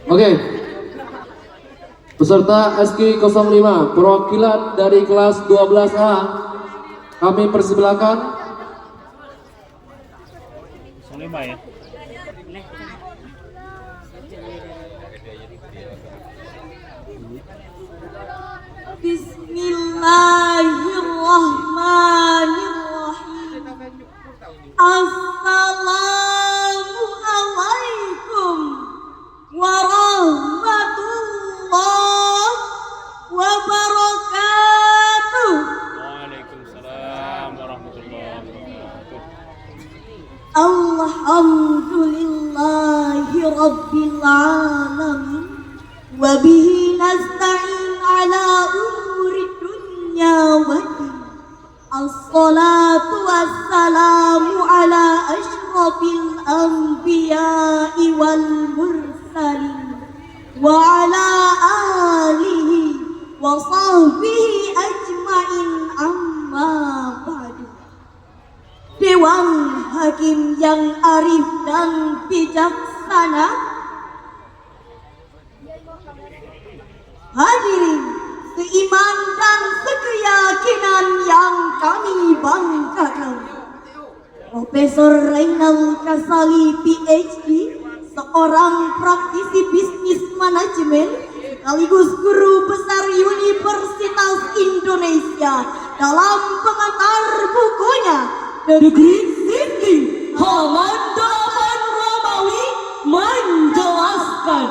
Oke. Peserta SK05 perwakilan dari kelas 12A kami persilakan. 05 ya. Bismillahirrahmanirrahim. Assalamualaikum warahmatullahi wabarakatuh. Waalaikumsalam warahmatullahi wabarakatuh. Alhamdulillahi rabbil alamin. Wabihi nasta'in ala umuri dunya waddin. Assalatu wassalamu ala ashrafil anbiya'i wal mursalin wa ala alihi wa sahbihi ajma'in amma ba'du. Dewan Hakim yang arif dan bijaksana, hadirin seiman dan sekeyakinan yang kami banggakan, Profesor Reynal Kasali PhD, seorang praktisi bisnis manajemen sekaligus guru besar Universitas Indonesia, dalam pengantar bukunya The Green City halaman 8 Romawi menjelaskan,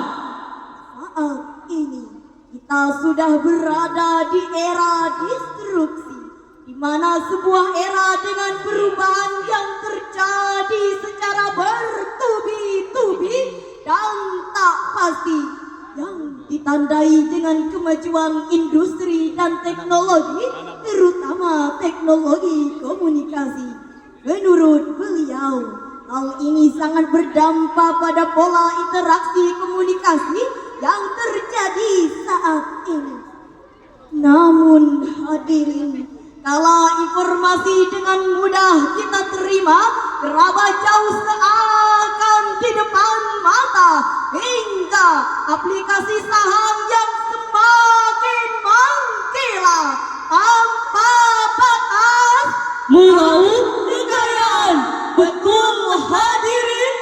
saat ini kita sudah berada di era disrupsi, di mana sebuah era dengan perubahan yang terjadi secara bertubi-tubi dan tak pasti, yang ditandai dengan kemajuan industri dan teknologi, terutama teknologi komunikasi. Menurut beliau, hal ini sangat berdampak pada pola interaksi komunikasi yang terjadi saat ini. Namun hadirin, kala informasi dengan mudah kita terima, gerabah jauh seakan di depan mata, hingga aplikasi saham yang semakin mengkilat tanpa batas meraup kekayaan. Betul hadirin?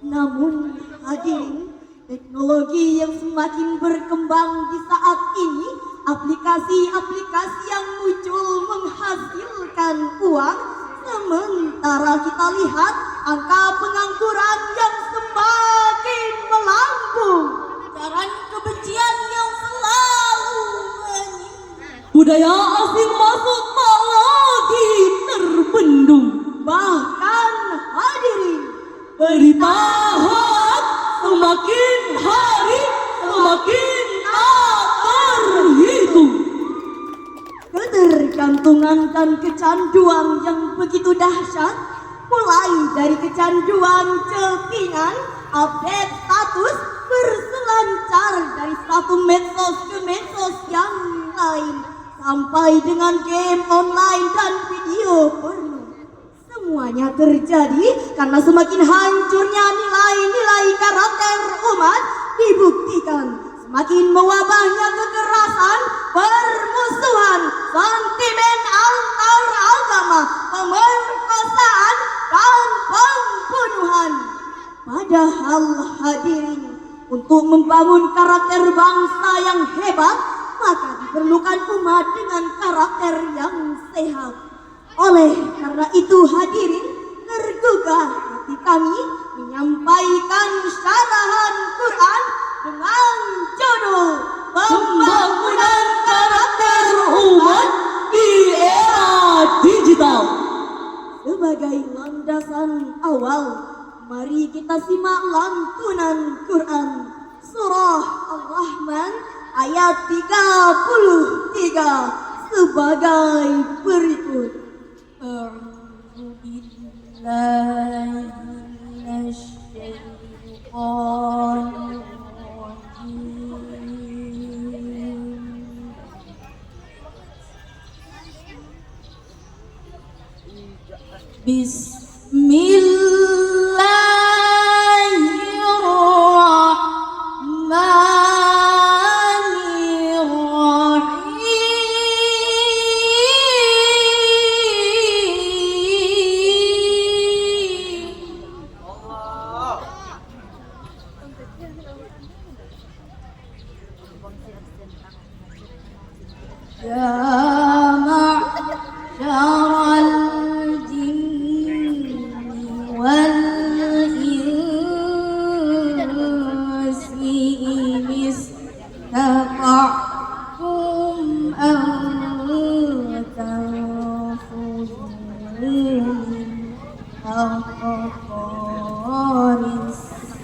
Namun hadirin, teknologi yang semakin berkembang di saat ini, aplikasi-aplikasi yang muncul menghasilkan uang, sementara kita lihat angka pengangguran yang semakin melambung, ujaran kebencian yang selalu meningkat, budaya asing masuk tak lagi terbendung, bahkan hadirin, berita hoax semakin hari semakin tak terhitung. Ketergantungan dan kecanduan yang begitu dahsyat, mulai dari kecanduan cekingan, update status, berselancar dari satu medsos ke medsos yang lain, sampai dengan game online dan video porno. Semuanya terjadi karena semakin hancurnya nilai-nilai karakter umat, dibuktikan semakin mewabahnya kekerasan, permusuhan, sentimen antar agama, pemerkosaan, dan pembunuhan. Padahal hadirin, untuk membangun karakter bangsa yang hebat, maka diperlukan umat dengan karakter yang sehat. Oleh karena itu hadirin, tergugah hati kami menyampaikan syarahan Quran dengan judul Pembangunan Karakter Umat di Era Digital. Sebagai landasan awal, mari kita simak lantunan Quran Surah Al-Rahman ayat 33 sebagai berikut. A'udzu billahi minasy syaithanir rajim. Bismillahirrahmanirrahim. يا معشر الجن والإنس إن استطعتم أن تنفذوا من أقطار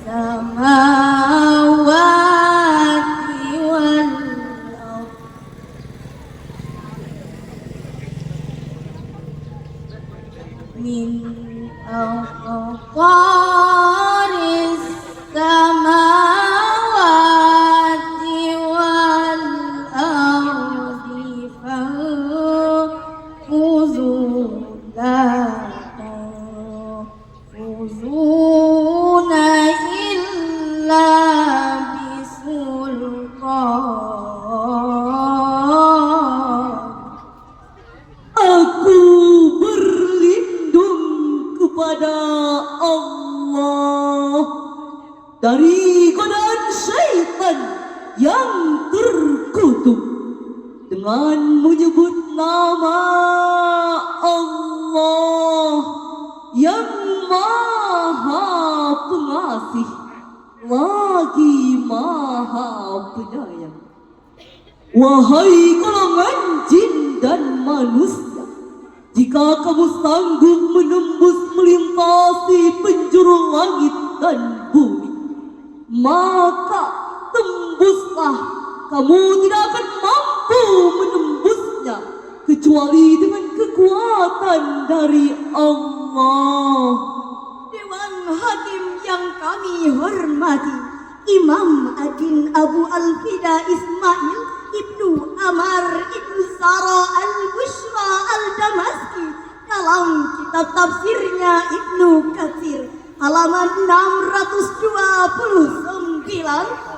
السماوات والأرض من أقطار السماوات والأرض فانفذوا لا تنفذون إلا بسلطان. Aku berlindung kepada Allah dari godaan syaitan yang terkutuk dengan menyebut nama Allah yang Maha Pengasih lagi Maha Penyayang. Wahai golongan jin dan manusia, jika kamu sanggup menembus melintasi penjuru langit dan bumi, maka tembuslah. Kamu tidak akan mampu menembusnya kecuali dengan kekuatan dari Allah. Dewan Hakim yang kami hormati, Imam Adin Abu Al-Fida Ismail Ibnu Amar Ibnu Sara Al-Bushra Al-Damaski dalam kitab tafsirnya Ibnu Katsir halaman 629,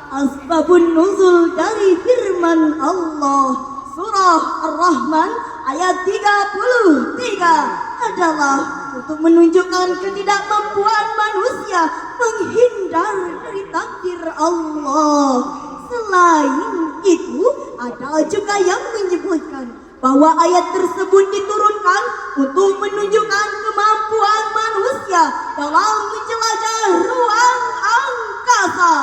Asbabun Nuzul dari firman Allah Surah Ar-Rahman ayat 33 adalah untuk menunjukkan ketidakmampuan manusia menghindar dari takdir Allah. Selain itu, ada juga yang menyebutkan bahwa ayat tersebut diturunkan untuk menunjukkan kemampuan manusia dalam menjelajah ruang angkasa.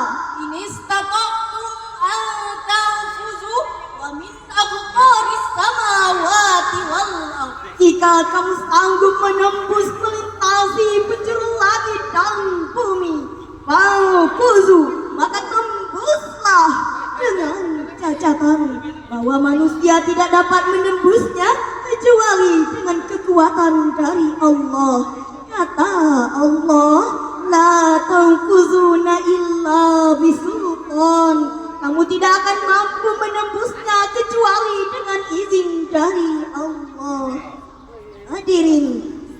Ini istata'tum an tanfuzu wa min aqtaris samawati wal ardh. Jika kamu sanggup menembus melintasi penjuru langit dan bumi, fanfuzu, maka tembuslah, dengan catatan bahwa manusia tidak dapat menembusnya kecuali dengan kekuatan dari Allah. Kata Allah, la tanfuzuna illa bisultan. Kamu tidak akan mampu menembusnya kecuali dengan izin dari Allah. Hadirin,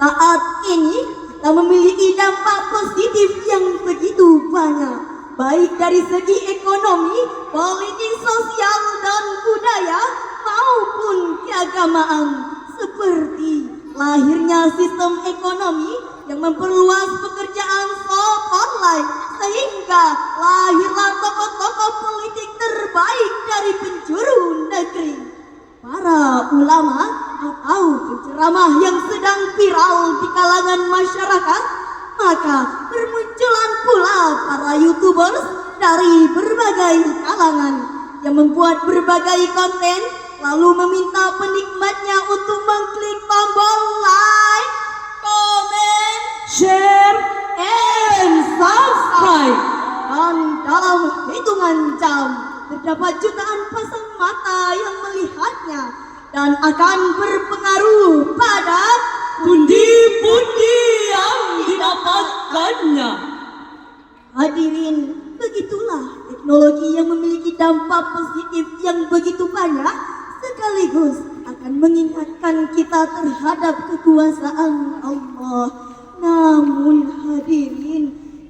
saat ini kita memiliki dampak positif yang begitu banyak, baik dari segi ekonomi, politik, sosial, dan budaya maupun keagamaan, seperti lahirnya sistem ekonomi yang memperluas pekerjaan soft online, sehingga lahirlah tokoh-tokoh politik terbaik dari penjuru negeri, para ulama atau penceramah yang sedang viral di kalangan masyarakat. Maka bermunculan pula para YouTubers dari berbagai kalangan yang membuat berbagai konten lalu meminta penikmatnya untuk mengklik tombol like, comment, Share and subscribe. dan dalam hitungan jam terdapat jutaan pasang mata yang melihatnya dan akan berpengaruh pada Pundi-pundi yang didapatkannya. Hadirin, begitulah teknologi yang memiliki dampak positif yang begitu banyak, sekaligus akan mengingatkan kita terhadap kekuasaan Allah. Namun hadirin,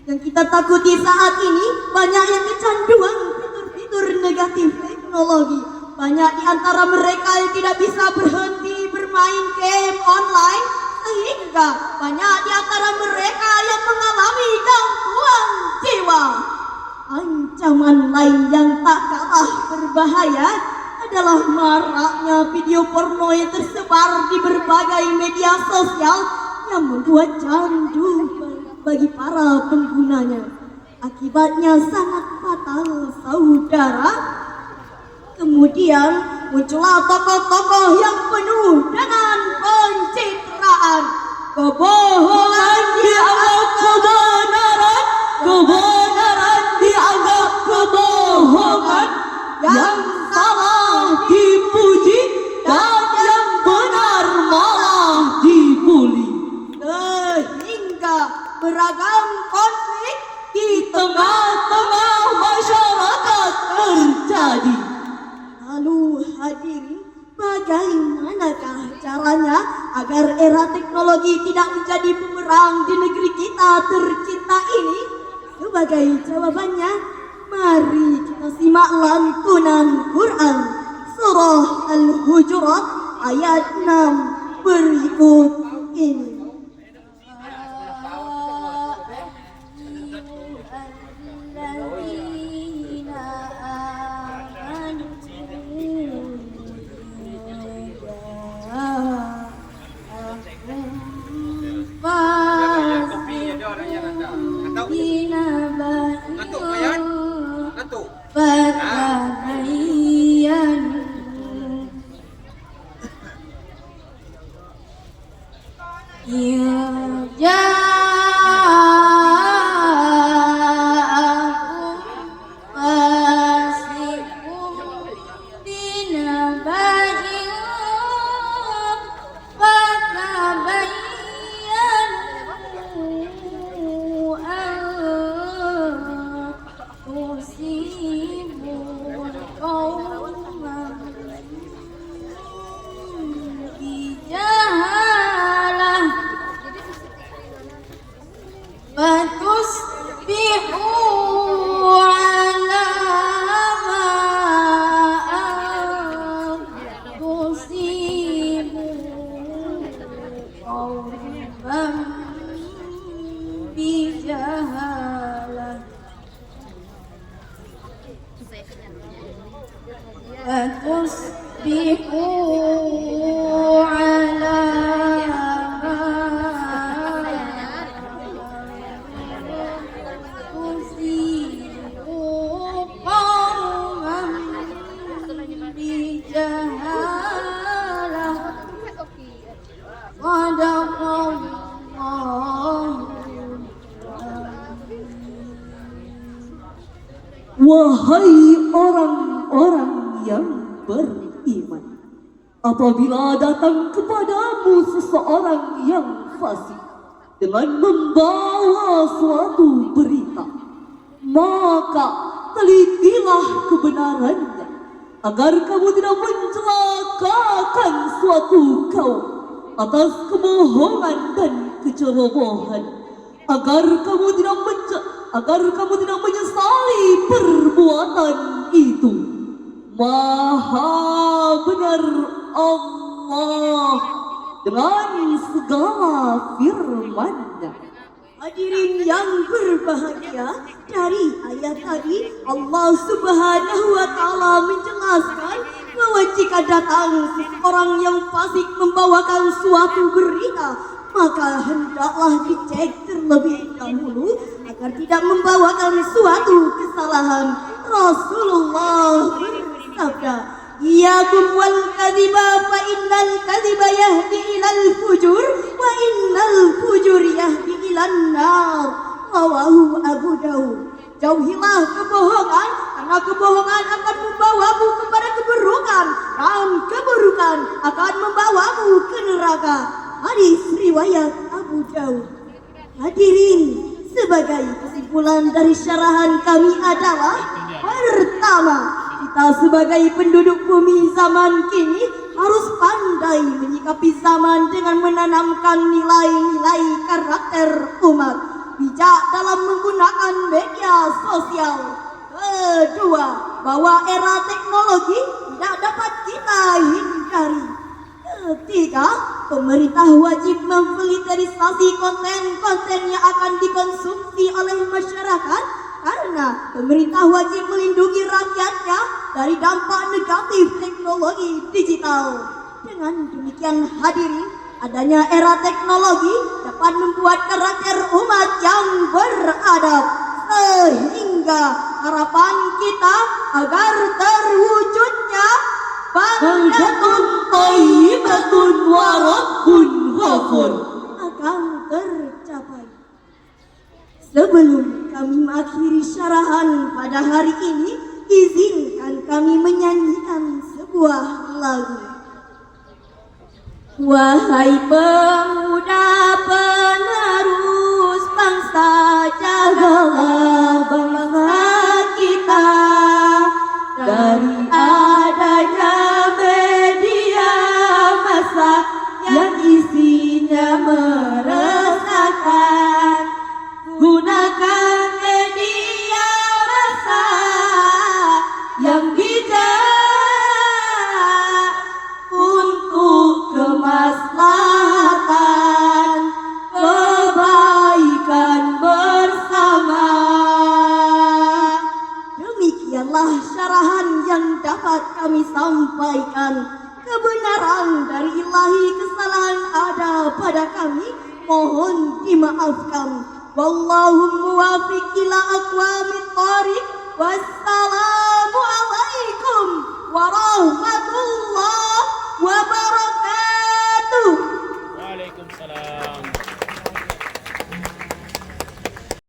yang kita takuti saat ini banyak yang kecanduan fitur-fitur negatif teknologi. Banyak di antara mereka yang tidak bisa berhenti bermain game online, sehingga banyak di antara mereka yang mengalami gangguan jiwa. Ancaman lain yang tak kalah berbahaya adalah maraknya video porno yang tersebar di berbagai media sosial yang membuat candu bagi para penggunanya. Akibatnya sangat fatal, saudara. Kemudian muncullah tokoh-tokoh yang penuh dengan pencitraan. Kebohongan Dianggap kebenaran, kebenaran dianggap kebohongan. Yang salah dipuji dan yang benar malah dibuli. sehingga beragam konflik Di tengah-tengah masyarakat terjadi. Lalu hadirin, bagaimanakah caranya agar era teknologi tidak menjadi bumerang di negeri kita tercinta ini? Sebagai jawabannya, mari kita simak lantunan Quran Surah Al-Hujurat ayat 6 berikut ini. Wahai orang-orang yang beriman, apabila datang kepadamu seseorang yang fasik dengan membawa suatu berita, maka telitilah kebenarannya agar kamu tidak mencelakakan suatu kaum atas kebohongan dan kecerobohan, agar kamu tidak menyesali perbuatan itu. Maha benar Allah dengan segala firman-Nya. Hadirin yang berbahagia, dari ayat tadi Allah Subhanahu wa Ta'ala menjelaskan bahwa jika datang seseorang yang fasik membawakan suatu berita, maka hendaklah dicek terlebih dahulu agar tidak membawakan suatu kesalahan. Rasulullah bersabda, "Iyyakum wal kadhiba fa innal kadhiba yahdi ilal fujur wa innal fujur yahdi ilan nar." Rawahu Abu Dawud. Jauhilah kebohongan, karena kebohongan akan membawamu kepada keburukan, dan keburukan akan membawamu ke neraka. Hadis riwayat Abu Dawud. Hadirin, sebagai kesimpulan dari syarahan kami adalah, pertama, kita sebagai penduduk bumi zaman kini harus pandai menyikapi zaman dengan menanamkan nilai-nilai karakter umat, bijak dalam menggunakan media sosial. Kedua, bahwa era teknologi tidak dapat kita hindari. Ketiga, pemerintah wajib memfilterisasi konten-konten yang akan dikonsumsi oleh masyarakat, karena pemerintah wajib melindungi rakyatnya dari dampak negatif teknologi digital. Dengan demikian hadirin, adanya era teknologi dapat membuat karakter umat yang beradab, sehingga harapan kita agar terwujudnya Baldatun thayyibatun wa rabbun ghafur akan tercapai. Sebelum kami mengakhiri syarahan pada hari ini, izinkan kami menyanyikan sebuah lagu. Wahai pemuda penerus bangsa, jagalah bangsa kita dari adanya media massa yang isinya meresahkan. Gunakan media massa yang bijak untuk kemaslahatan kebaikan bersama. Demikianlah syarahan yang dapat kami sampaikan. Kebenaran dari ilahi, kesalahan ada pada kami, mohon dimaafkan. Wallahu muwaffiq ila aqwamit thoriq. Wassalamu alaikum warahmatullahi wabarakatuh. Waalaikumsalam.